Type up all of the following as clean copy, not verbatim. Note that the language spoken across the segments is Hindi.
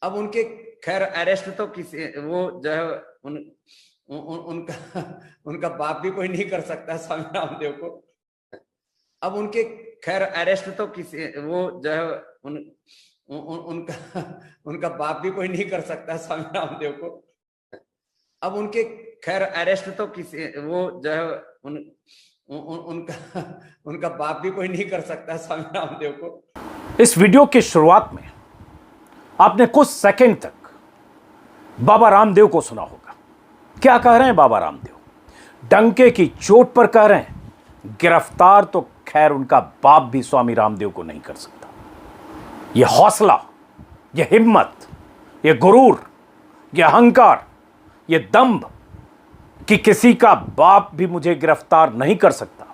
अब उनके खैर अरेस्ट तो किसी वो जो है उनका उनका बाप भी कोई नहीं कर सकता स्वामी रामदेव को। अब उनके खैर अरेस्ट तो किसी वो जो है उनका उनका बाप भी कोई नहीं कर सकता स्वामी रामदेव को। अब उनके खैर अरेस्ट तो किसी वो जो है उनका उनका बाप भी कोई नहीं कर सकता स्वामी रामदेव को। इस वीडियो की शुरुआत में आपने कुछ सेकंड तक बाबा रामदेव को सुना होगा। क्या कह रहे हैं बाबा रामदेव? डंके की चोट पर कह रहे हैं गिरफ्तार तो खैर उनका बाप भी स्वामी रामदेव को नहीं कर सकता। यह हौसला, यह हिम्मत, यह गुरूर, यह अहंकार, यह दंभ कि किसी का बाप भी मुझे गिरफ्तार नहीं कर सकता,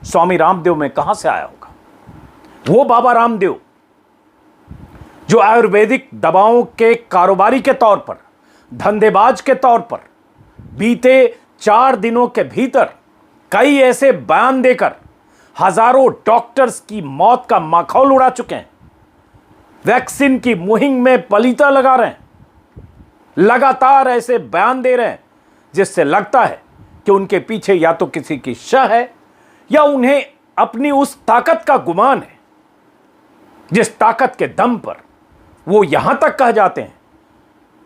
स्वामी रामदेव में कहां से आया होगा? वो बाबा रामदेव जो आयुर्वेदिक दवाओं के कारोबारी के तौर पर, धंधेबाज के तौर पर बीते 4 दिनों के भीतर कई ऐसे बयान देकर हजारों डॉक्टर्स की मौत का माखौल उड़ा चुके हैं, वैक्सीन की मुहिम में पलीता लगा रहे हैं, लगातार ऐसे बयान दे रहे हैं जिससे लगता है कि उनके पीछे या तो किसी की शह है या उन्हें अपनी उस ताकत का गुमान है जिस ताकत के दम पर वो यहां तक कह जाते हैं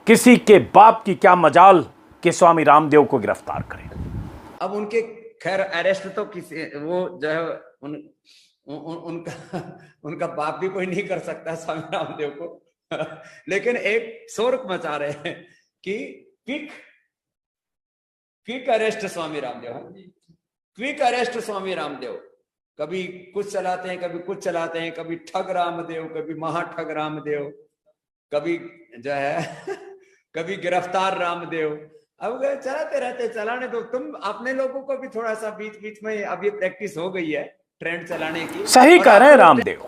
किसी के बाप की क्या मजाल कि स्वामी रामदेव को गिरफ्तार करें। अब उनके खैर अरेस्ट तो किसी वो जो है उनका बाप भी कोई नहीं कर सकता स्वामी रामदेव को। लेकिन एक शोर मचा रहे हैं कि quick arrest Swami Ramdev, quick arrest Swami Ramdev. कभी कुछ चलाते हैं, कभी कुछ चलाते हैं, कभी ठग रामदेव, कभी महाठग रामदेव, कभी जो है कभी गिरफ्तार रामदेव। अब चलाते रहते, चलाने दो। तुम अपने लोगों को भी थोड़ा सा बीच बीच में अभी प्रैक्टिस हो गई है ट्रेंड चलाने की। सही कह रहे हैं रामदेव,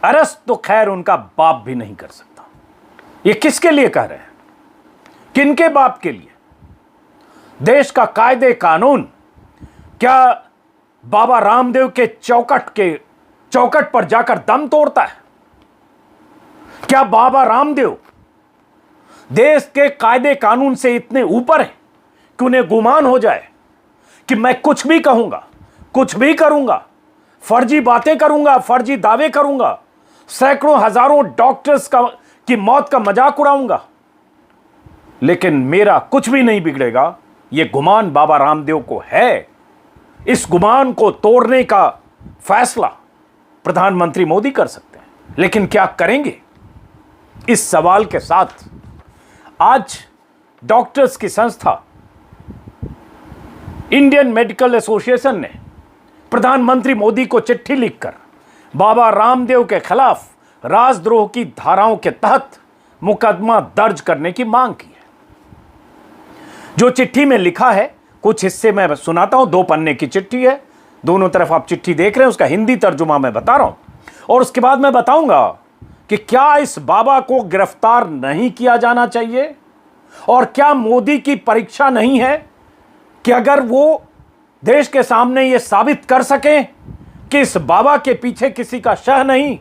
अरेस्ट तो खैर उनका बाप भी नहीं कर सकता। ये किसके लिए कह रहे हैं? किनके बाप के लिए? देश का कायदे कानून क्या बाबा रामदेव के चौकट पर जाकर दम तोड़ता है? क्या बाबा रामदेव देश के कायदे कानून से इतने ऊपर है कि उन्हें गुमान हो जाए कि मैं कुछ भी कहूंगा, कुछ भी करूंगा, फर्जी बातें करूंगा, फर्जी दावे करूंगा, सैकड़ों हजारों डॉक्टर्स की मौत का मजाक उड़ाऊंगा, लेकिन मेरा कुछ भी नहीं बिगड़ेगा? यह गुमान बाबा रामदेव को है। इस गुमान को तोड़ने का फैसला प्रधानमंत्री मोदी कर सकते हैं, लेकिन क्या करेंगे? इस सवाल के साथ आज डॉक्टर्स की संस्था इंडियन मेडिकल एसोसिएशन ने प्रधानमंत्री मोदी को चिट्ठी लिखकर बाबा रामदेव के खिलाफ राजद्रोह की धाराओं के तहत मुकदमा दर्ज करने की मांग की है। जो चिट्ठी में लिखा है, कुछ हिस्से मैं सुनाता हूं। 2 पन्ने की चिट्ठी है, दोनों तरफ आप चिट्ठी देख रहे हैं, उसका हिंदी तर्जुमा मैं बता रहा हूं और उसके बाद मैं बताऊंगा कि क्या इस बाबा को गिरफ्तार नहीं किया जाना चाहिए और क्या मोदी की परीक्षा नहीं है कि अगर वो देश के सामने यह साबित कर सकें कि इस बाबा के पीछे किसी का शह नहीं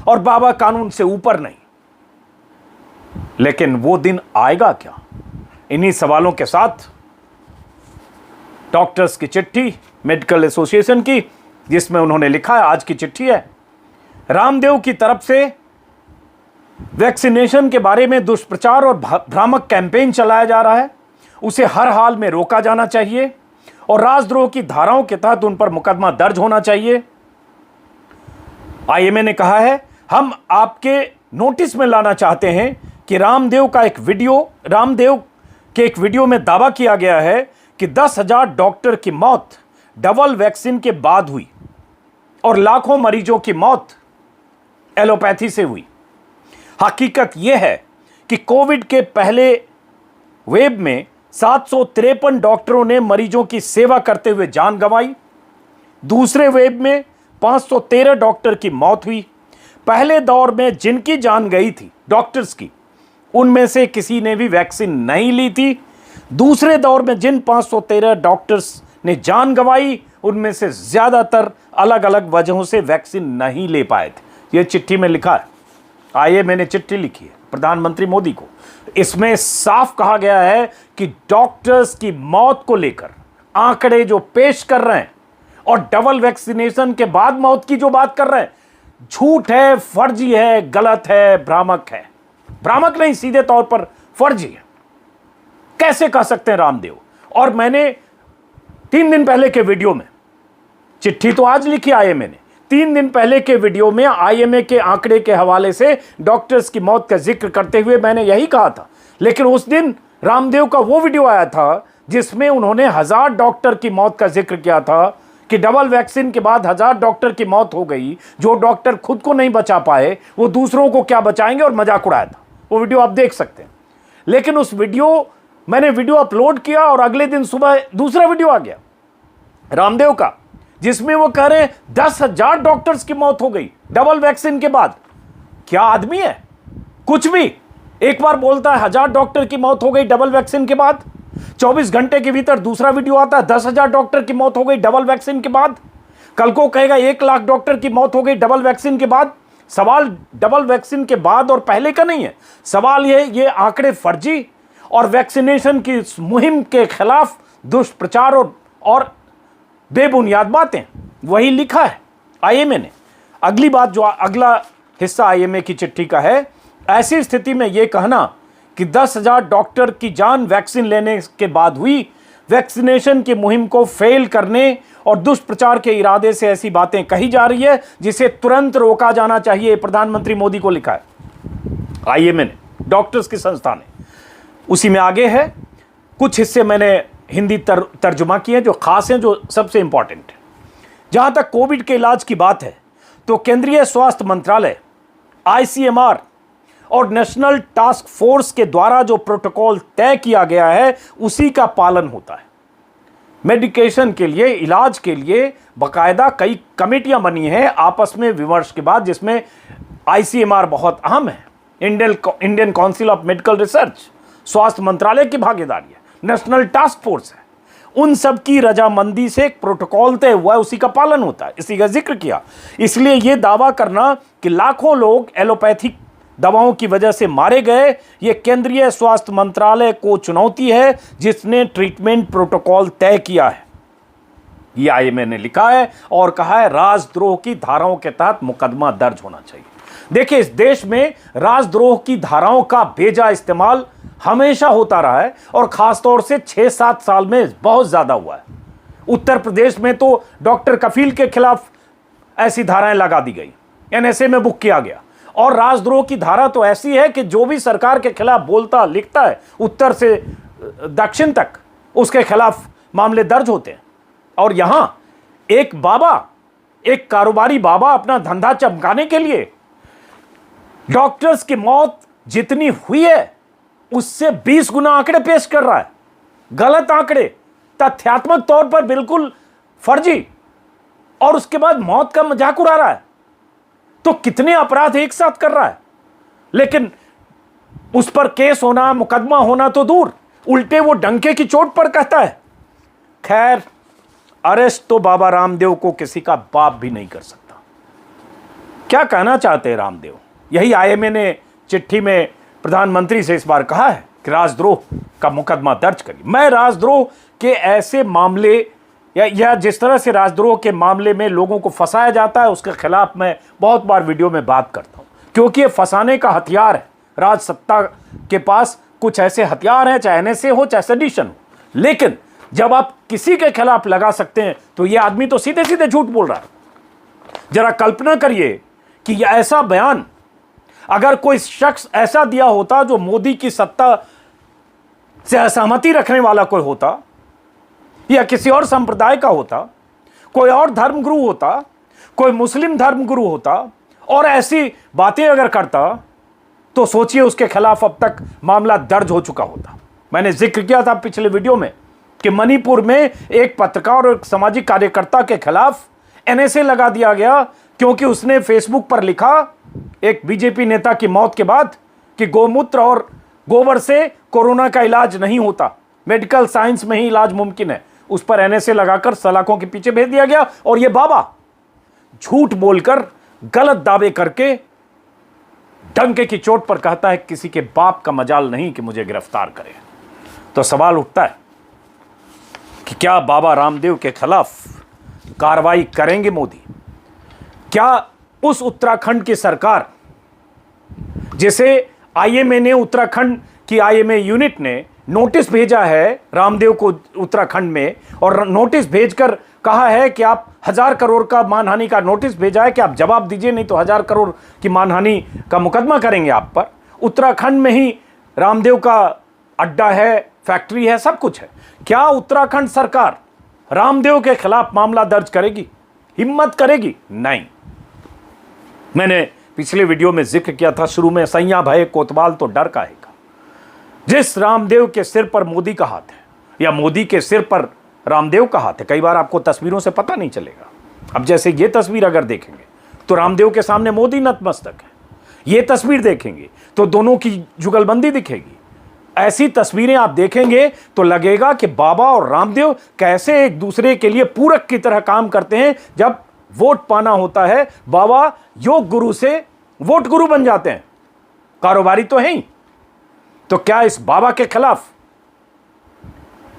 और बाबा कानून से ऊपर नहीं। लेकिन वो दिन आएगा क्या? इन्हीं सवालों के साथ डॉक्टर्स की चिट्ठी मेडिकल एसोसिएशन की, जिसमें उन्होंने लिखा है, आज की चिट्ठी है, रामदेव की तरफ से वैक्सीनेशन के बारे में दुष्प्रचार और भ्रामक कैंपेन चलाया जा रहा है, उसे हर हाल में रोका जाना चाहिए और राजद्रोह की धाराओं के तहत उन पर मुकदमा दर्ज होना चाहिए। आईएमए ने कहा है, हम आपके नोटिस में लाना चाहते हैं कि रामदेव के एक वीडियो में दावा किया गया है कि 10,000 डॉक्टर की मौत डबल वैक्सीन के बाद हुई और लाखों मरीजों की मौत एलोपैथी से हुई। हकीकत यह है कि कोविड के पहले वेव में 753 डॉक्टरों ने मरीजों की सेवा करते हुए जान गंवाई। दूसरे वेव में 513 डॉक्टर की मौत हुई। पहले दौर में जिनकी जान गई थी डॉक्टर्स की, उनमें से किसी ने भी वैक्सीन नहीं ली थी। दूसरे दौर में जिन 513 डॉक्टर्स ने जान गंवाई, उनमें से ज्यादातर अलग अलग वजहों से वैक्सीन नहीं ले पाए थे। यह चिट्ठी में लिखा है। आइए, मैंने चिट्ठी लिखी है प्रधानमंत्री मोदी को। इसमें साफ कहा गया है कि डॉक्टर्स की मौत को लेकर आंकड़े जो पेश कर रहे हैं और डबल वैक्सीनेशन के बाद मौत की जो बात कर रहे हैं, झूठ है, फर्जी है, गलत है, भ्रामक है। भ्रामक नहीं, सीधे तौर पर फर्जी है। कैसे कह सकते हैं रामदेव? और मैंने 3 दिन पहले के वीडियो में, चिट्ठी तो आज लिखी आईएमए ने, 3 दिन पहले के वीडियो में आईएमए के आंकड़े के हवाले से डॉक्टर्स की मौत का जिक्र करते हुए मैंने यही कहा था। लेकिन उस दिन रामदेव का वो वीडियो आया था जिसमें उन्होंने 1000 डॉक्टर की मौत का जिक्र किया था कि डबल वैक्सीन के बाद 1000 डॉक्टर की मौत हो गई। जो डॉक्टर खुद को नहीं बचा पाए वो दूसरों को क्या बचाएंगे, और मजाक उड़ाया था। वो वीडियो आप देख सकते हैं। लेकिन उस मैंने वीडियो अपलोड किया और अगले दिन सुबह दूसरा वीडियो आ गया रामदेव का, जिसमें वो कह रहे हैं 10,000 डॉक्टर्स की मौत हो गई डबल वैक्सीन के बाद। क्या आदमी है? कुछ भी एक बार बोलता है 1000 डॉक्टर की मौत हो गई डबल वैक्सीन के बाद, 24 घंटे के भीतर दूसरा वीडियो आता है 10,000 डॉक्टर की मौत हो गई डबल वैक्सीन के बाद। कल को कहेगा 1 लाख डॉक्टर की मौत हो गई डबल वैक्सीन के बाद। सवाल डबल वैक्सीन के बाद और पहले का नहीं है। सवाल ये आंकड़े फर्जी और वैक्सीनेशन की मुहिम के खिलाफ दुष्प्रचार और बेबुनियाद बातें, वही लिखा है आईएमए ने। अगली बात, जो अगला हिस्सा आईएमए की चिट्ठी का है, ऐसी स्थिति में यह कहना कि 10,000 डॉक्टर की जान वैक्सीन लेने के बाद हुई, वैक्सीनेशन की मुहिम को फेल करने और दुष्प्रचार के इरादे से ऐसी बातें कही जा रही है जिसे तुरंत रोका जाना चाहिए, प्रधानमंत्री मोदी को लिखा है आईएमए ने, डॉक्टर्स की संस्था ने। उसी में आगे है, कुछ हिस्से मैंने हिंदी तर्जुमा किए जो खास हैं, जो सबसे इंपॉर्टेंट है। जहां तक कोविड के इलाज की बात है तो केंद्रीय स्वास्थ्य मंत्रालय, आईसीएमआर और नेशनल टास्क फोर्स के द्वारा जो प्रोटोकॉल तय किया गया है उसी का पालन होता है। मेडिकेशन के लिए, इलाज के लिए बाकायदा कई कमेटियां बनी हैं आपस में विमर्श के बाद, जिसमें आईसीएमआर बहुत अहम है, Indian council of medical research, स्वास्थ्य मंत्रालय की भागीदारी है, नेशनल टास्क फोर्स है। उन सब की रजामंदी से एक प्रोटोकॉल तय हुआ है, उसी का पालन होता है, इसी का जिक्र किया। इसलिए यह दावा करना कि लाखों लोग एलोपैथिक दवाओं की वजह से मारे गए, यह केंद्रीय स्वास्थ्य मंत्रालय को चुनौती है जिसने ट्रीटमेंट प्रोटोकॉल तय किया है। यह आईएमए ने लिखा है और कहा है राजद्रोह की धाराओं के तहत मुकदमा दर्ज होना चाहिए। देखिए, इस देश में राजद्रोह की धाराओं का बेजा इस्तेमाल हमेशा होता रहा है और खासतौर से 6-7 साल में बहुत ज्यादा हुआ है। उत्तर प्रदेश में तो डॉक्टर कफील के खिलाफ ऐसी धाराएं लगा दी गई, एनएसए में बुक किया गया। और राजद्रोह की धारा तो ऐसी है कि जो भी सरकार के खिलाफ बोलता लिखता है, उत्तर से दक्षिण तक, उसके खिलाफ मामले दर्ज होते हैं। और यहां एक बाबा, एक कारोबारी बाबा अपना धंधा चमकाने के लिए डॉक्टर्स की मौत जितनी हुई है उससे 20 गुना आंकड़े पेश कर रहा है। गलत आंकड़े, तथ्यात्मक तौर पर बिल्कुल फर्जी, और उसके बाद मौत का मजाक उड़ा रहा है। तो कितने अपराध एक साथ कर रहा है। लेकिन उस पर केस होना, मुकदमा होना तो दूर, उल्टे वो डंके की चोट पर कहता है। खैर, अरेस्ट तो बाबा रामदेव को किसी का बाप भी नहीं कर सकता। क्या कहना चाहते हैं रामदेव? यही आईएमए ने चिट्ठी में प्रधानमंत्री से इस बार कहा है कि राजद्रोह का मुकदमा दर्ज करिए। मैं राजद्रोह के ऐसे मामले या जिस तरह से राजद्रोह के मामले में लोगों को फंसाया जाता है उसके खिलाफ मैं बहुत बार वीडियो में बात करता हूं, क्योंकि ये फंसाने का हथियार है। राज सत्ता के पास कुछ ऐसे हथियार हैं, चाहे एनएसए हो चाहे सेडिशन हो। लेकिन जब आप किसी के खिलाफ लगा सकते हैं तो ये आदमी तो सीधे सीधे झूठ बोल रहा है। जरा कल्पना करिए कि यह ऐसा बयान अगर कोई शख्स ऐसा दिया होता जो मोदी की सत्ता से असहमति रखने वाला कोई होता, या किसी और संप्रदाय का होता, कोई और धर्मगुरु होता, कोई मुस्लिम धर्मगुरु होता, और ऐसी बातें अगर करता, तो सोचिए उसके खिलाफ अब तक मामला दर्ज हो चुका होता। मैंने जिक्र किया था पिछले वीडियो में कि मणिपुर में एक पत्रकार और एक सामाजिक कार्यकर्ता के खिलाफ एनएसए लगा दिया गया क्योंकि उसने फेसबुक पर लिखा एक बीजेपी नेता की मौत के बाद कि गोमूत्र और गोबर से कोरोना का इलाज नहीं होता, मेडिकल साइंस में ही इलाज मुमकिन है। उस पर एनएसए लगाकर सलाखों के पीछे भेज दिया गया और यह बाबा झूठ बोलकर, गलत दावे करके डंके की चोट पर कहता है किसी के बाप का मजाल नहीं कि मुझे गिरफ्तार करे। तो सवाल उठता है कि क्या बाबा रामदेव के खिलाफ कार्रवाई करेंगे मोदी? क्या उस उत्तराखंड की सरकार जिसे आईएमए ने, उत्तराखंड की आईएमए यूनिट ने नोटिस भेजा है रामदेव को उत्तराखंड में, और नोटिस भेजकर कहा है कि आप 1000 करोड़ का मानहानि का नोटिस भेजा है कि आप जवाब दीजिए, नहीं तो 1000 करोड़ की मानहानि का मुकदमा करेंगे आप पर। उत्तराखंड में ही रामदेव का अड्डा है, फैक्ट्री है, सब कुछ है। क्या उत्तराखंड सरकार रामदेव के खिलाफ मामला दर्ज करेगी? हिम्मत करेगी? नहीं। मैंने पिछले वीडियो में जिक्र किया था शुरू में, सैया भय कोतवाल तो डर काहेगा। जिस रामदेव के सिर पर मोदी का हाथ है या मोदी के सिर पर रामदेव का हाथ है, कई बार आपको तस्वीरों से पता नहीं चलेगा। अब जैसे ये तस्वीर अगर देखेंगे तो रामदेव के सामने मोदी नतमस्तक है, ये तस्वीर देखेंगे तो दोनों की जुगलबंदी दिखेगी। ऐसी तस्वीरें आप देखेंगे तो लगेगा कि बाबा और रामदेव कैसे एक दूसरे के लिए पूरक की तरह काम करते हैं। जब वोट पाना होता है, बाबा योग गुरु से वोट गुरु बन जाते हैं, कारोबारी तो है ही। तो क्या इस बाबा के खिलाफ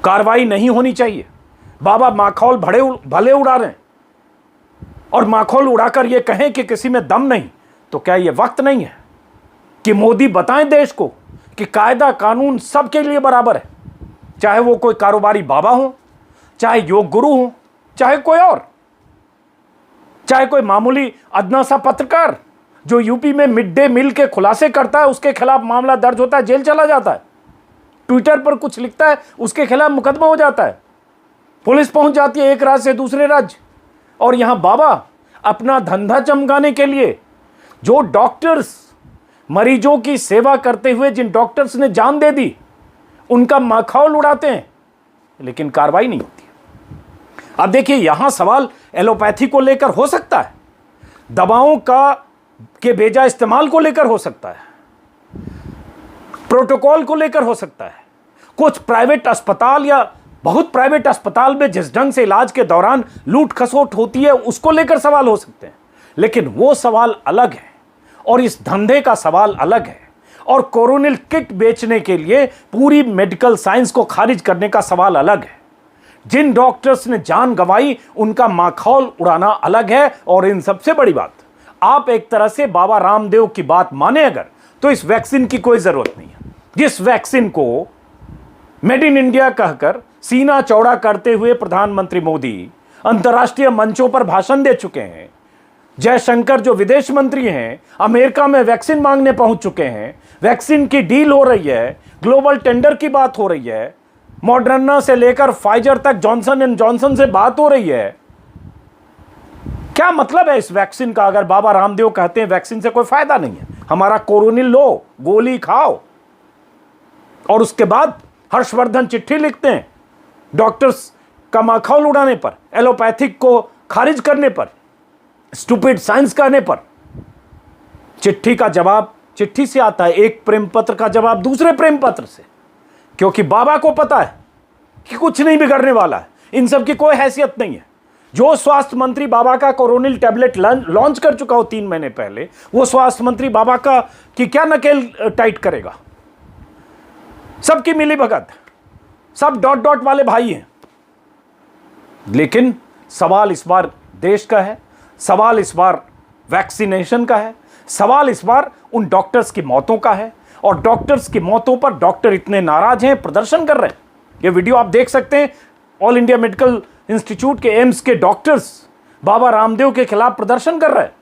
कार्रवाई नहीं होनी चाहिए? बाबा माखौल भले उड़ा रहे हैं, और माखौल उड़ाकर ये कहें कि किसी में दम नहीं, तो क्या ये वक्त नहीं है कि मोदी बताएं देश को कि कायदा कानून सबके लिए बराबर है, चाहे वो कोई कारोबारी बाबा हो, चाहे योग गुरु हो, चाहे कोई और, चाहे कोई मामूली अदना सा पत्रकार जो यूपी में मिड डे मील के खुलासे करता है, उसके खिलाफ मामला दर्ज होता है, जेल चला जाता है। ट्विटर पर कुछ लिखता है, उसके खिलाफ मुकदमा हो जाता है, पुलिस पहुंच जाती है एक राज्य से दूसरे राज्य। और यहां बाबा अपना धंधा चमकाने के लिए, जो डॉक्टर्स मरीजों की सेवा करते हुए जिन डॉक्टर्स ने जान दे दी, उनका माखौल उड़ाते हैं, लेकिन कार्रवाई नहीं होती। अब देखिए, यहां सवाल एलोपैथी को लेकर हो सकता है, दवाओं के बेजा इस्तेमाल को लेकर हो सकता है, प्रोटोकॉल को लेकर हो सकता है, कुछ प्राइवेट अस्पताल या बहुत प्राइवेट अस्पताल में जिस ढंग से इलाज के दौरान लूट खसोट होती है उसको लेकर सवाल हो सकते हैं। लेकिन वो सवाल अलग है और इस धंधे का सवाल अलग है, और कोरोनिल किट बेचने के लिए पूरी मेडिकल साइंस को खारिज करने का सवाल अलग है। जिन डॉक्टर्स ने जान गंवाई उनका माखौल उड़ाना अलग है। और इन सबसे बड़ी बात, आप एक तरह से बाबा रामदेव की बात माने अगर, तो इस वैक्सीन की कोई जरूरत नहीं है। जिस वैक्सीन को मेड इन इंडिया कहकर सीना चौड़ा करते हुए प्रधानमंत्री मोदी अंतर्राष्ट्रीय मंचों पर भाषण दे चुके हैं, जयशंकर जो विदेश मंत्री हैं अमेरिका में वैक्सीन मांगने पहुंच चुके हैं, वैक्सीन की डील हो रही है, ग्लोबल टेंडर की बात हो रही है, मॉडर्ना से लेकर फाइजर तक जॉनसन एंड जॉनसन से बात हो रही है। क्या मतलब है इस वैक्सीन का? अगर बाबा रामदेव कहते हैं वैक्सीन से कोई फायदा नहीं है, हमारा कोरोनिल लो, गोली खाओ, और उसके बाद हर्षवर्धन चिट्ठी लिखते हैं डॉक्टर्स का माखौल उड़ाने पर, एलोपैथिक को खारिज करने पर, स्टूपिड साइंस कहने पर। चिट्ठी का जवाब चिट्ठी से आता है, एक प्रेम पत्र का जवाब दूसरे प्रेम पत्र से, क्योंकि बाबा को पता है कि कुछ नहीं बिगड़ने वाला है, इन सब की कोई हैसियत नहीं है। जो स्वास्थ्य मंत्री बाबा का कोरोनिल टैबलेट लॉन्च कर चुका हो 3 महीने पहले, वो स्वास्थ्य मंत्री बाबा का की क्या नकेल टाइट करेगा? सबकी मिली भगत, सब डॉट डॉट वाले भाई हैं। लेकिन सवाल इस बार देश का है, सवाल इस बार वैक्सीनेशन का है, सवाल इस बार उन डॉक्टर्स की मौतों का है। और डॉक्टर्स की मौतों पर डॉक्टर इतने नाराज हैं, प्रदर्शन कर रहे हैं। ये वीडियो आप देख सकते हैं, ऑल इंडिया मेडिकल इंस्टीट्यूट के एम्स के डॉक्टर्स बाबा रामदेव के खिलाफ प्रदर्शन कर रहे हैं,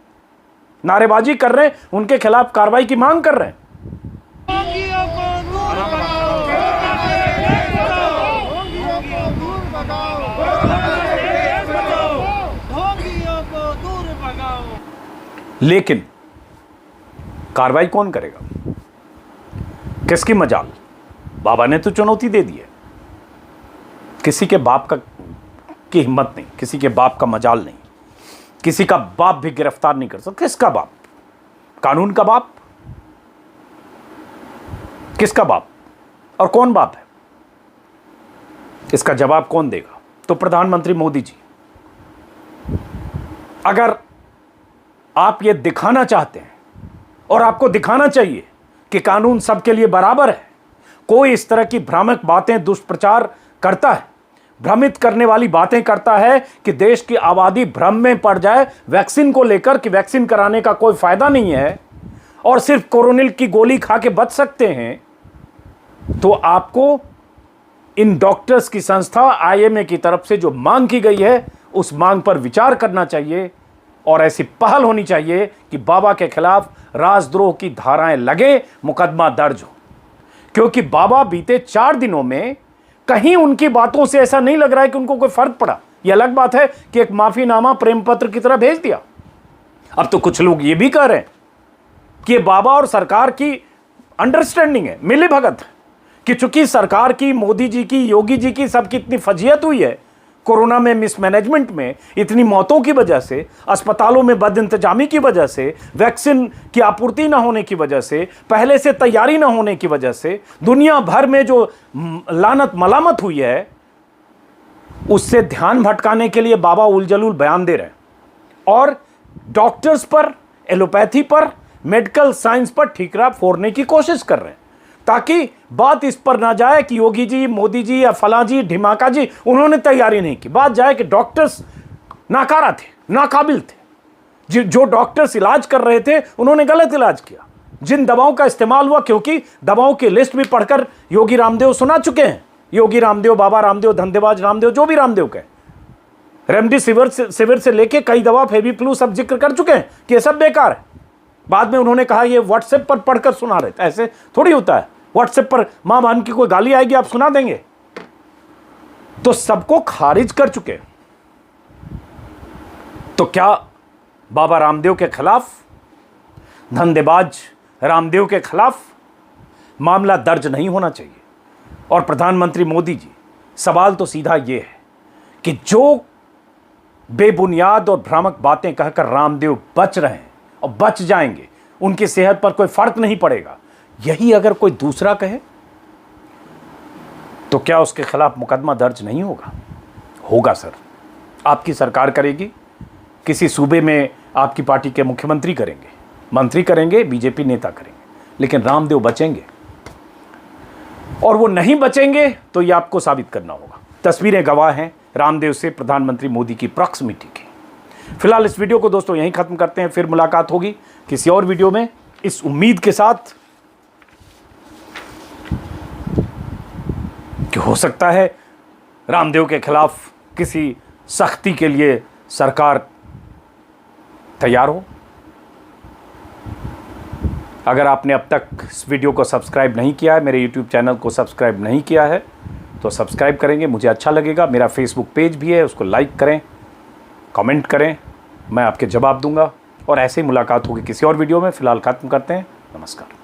नारेबाजी कर रहे हैं, उनके खिलाफ कार्रवाई की मांग कर रहे हैं। लेकिन कार्रवाई कौन करेगा? किसकी मजाल? बाबा ने तो चुनौती दे दी है, किसी के बाप की हिम्मत नहीं, किसी के बाप का मजाल नहीं, किसी का बाप भी गिरफ्तार नहीं कर सकता। किसका बाप? कानून का बाप? किसका बाप? और कौन बाप है? इसका जवाब कौन देगा? तो प्रधानमंत्री मोदी जी। अगर आप ये दिखाना चाहते हैं और आपको दिखाना चाहिए कि कानून सबके लिए बराबर है। कोई इस तरह की भ्रामक बातें, दुष्प्रचार करता है, भ्रमित करने वाली बातें करता है कि देश की आबादी भ्रम में पड़ जाए वैक्सीन को लेकर कि वैक्सीन कराने का कोई फायदा नहीं है और सिर्फ कोरोनिल की गोली खा के बच सकते हैं, तो आपको इन डॉक्टर्स की संस्था आईएमए की तरफ से जो मांग की गई है उस मांग पर विचार करना चाहिए और ऐसी पहल होनी चाहिए कि बाबा के खिलाफ राजद्रोह की धाराएं लगे, मुकदमा दर्ज हो। क्योंकि बाबा बीते 4 दिनों में कहीं उनकी बातों से ऐसा नहीं लग रहा है कि उनको कोई फर्क पड़ा। यह अलग बात है कि एक माफीनामा प्रेम पत्र की तरह भेज दिया। अब तो कुछ लोग ये भी कह रहे हैं कि बाबा और सरकार की अंडरस्टैंडिंग है, मिली भगत है, कि चूंकि सरकार की, मोदी जी की, योगी जी की, सबकी इतनी फजीयत हुई है कोरोना में, मिसमैनेजमेंट में, इतनी मौतों की वजह से, अस्पतालों में बदइंतजामी की वजह से, वैक्सीन की आपूर्ति ना होने की वजह से, पहले से तैयारी ना होने की वजह से, दुनिया भर में जो लानत मलामत हुई है, उससे ध्यान भटकाने के लिए बाबा उलजलूल बयान दे रहे हैं और डॉक्टर्स पर, एलोपैथी पर, मेडिकल साइंस पर ठीकरा फोड़ने की कोशिश कर रहे हैं, ताकि बात इस पर ना जाए कि योगी जी, मोदी जी या फलां जी, ढिमाका जी उन्होंने तैयारी नहीं की। बात जाए कि डॉक्टर्स नाकारा थे, नाकाबिल थे। जो डॉक्टर्स इलाज कर रहे थे उन्होंने गलत इलाज किया। जिन दवाओं का इस्तेमाल हुआ, क्योंकि दवाओं की लिस्ट भी पढ़कर योगी रामदेव सुना चुके हैं, योगी रामदेव, बाबा रामदेव, धंधेबाज रामदेव, जो भी रामदेव के, रेमडेसिविर से लेके कई दवा, फेविफ्लू, सब जिक्र कर चुके हैं कि ये सब बेकार है। बाद में उन्होंने कहा ये व्हाट्सएप पर पढ़कर सुना रहे थे। ऐसे थोड़ी होता है, व्हाट्सएप पर मां बहन की कोई गाली आएगी आप सुना देंगे? तो सबको खारिज कर चुके। तो क्या बाबा रामदेव के खिलाफ, धंधेबाज रामदेव के खिलाफ मामला दर्ज नहीं होना चाहिए? और प्रधानमंत्री मोदी जी, सवाल तो सीधा यह है कि जो बेबुनियाद और भ्रामक बातें कहकर रामदेव बच रहे हैं और बच जाएंगे, उनकी सेहत पर कोई फर्क नहीं पड़ेगा, यही अगर कोई दूसरा कहे तो क्या उसके खिलाफ मुकदमा दर्ज नहीं होगा? होगा सर। आपकी सरकार करेगी, किसी सूबे में आपकी पार्टी के मुख्यमंत्री करेंगे, मंत्री करेंगे, बीजेपी नेता करेंगे, लेकिन रामदेव बचेंगे। और वो नहीं बचेंगे तो ये आपको साबित करना होगा। तस्वीरें गवाह हैं रामदेव से प्रधानमंत्री मोदी की प्रॉक्सिमिटी की। फिलहाल इस वीडियो को दोस्तों यहीं खत्म करते हैं, फिर मुलाकात होगी किसी और वीडियो में, इस उम्मीद के साथ कि हो सकता है रामदेव के खिलाफ किसी सख्ती के लिए सरकार तैयार हो। अगर आपने अब तक इस वीडियो को सब्सक्राइब नहीं किया है, मेरे YouTube चैनल को सब्सक्राइब नहीं किया है, तो सब्सक्राइब करेंगे, मुझे अच्छा लगेगा। मेरा फेसबुक पेज भी है, उसको लाइक करें, कमेंट करें, मैं आपके जवाब दूंगा। और ऐसे ही मुलाकात होगी किसी और वीडियो में। फिलहाल खत्म करते हैं। नमस्कार।